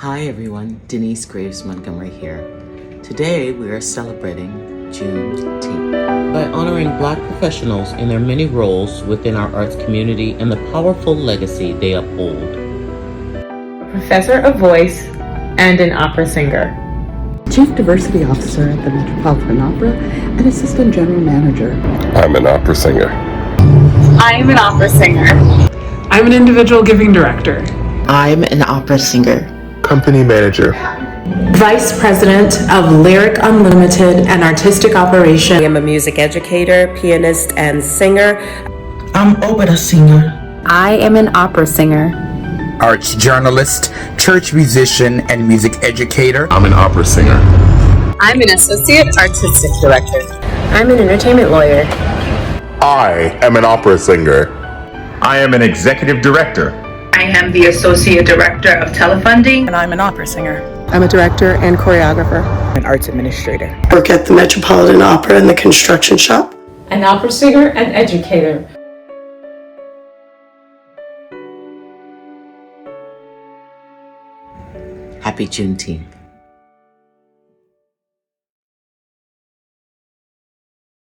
Hi everyone, Denise Graves Montgomery here. Today we are celebrating Juneteenth by honoring Black professionals in their many roles within our arts community and the powerful legacy they uphold. A professor of voice and an opera singer. Chief Diversity Officer at the Metropolitan Opera and Assistant General Manager. I'm an opera singer. I'm an opera singer. I'm an individual giving director. I'm an opera singer. Company manager. Vice President of Lyric Unlimited and Artistic Operation. I am a music educator, pianist, and singer. I'm opera singer. I am an opera singer. Arts journalist, church musician, and music educator. I'm an opera singer. I'm an associate artistic director. I'm an entertainment lawyer. I am an opera singer. I am an executive director. I am the associate director of telefunding. And I'm an opera singer. I'm a director and choreographer. An arts administrator. Work at the Metropolitan Opera in the construction shop. An opera singer and educator. Happy Juneteenth.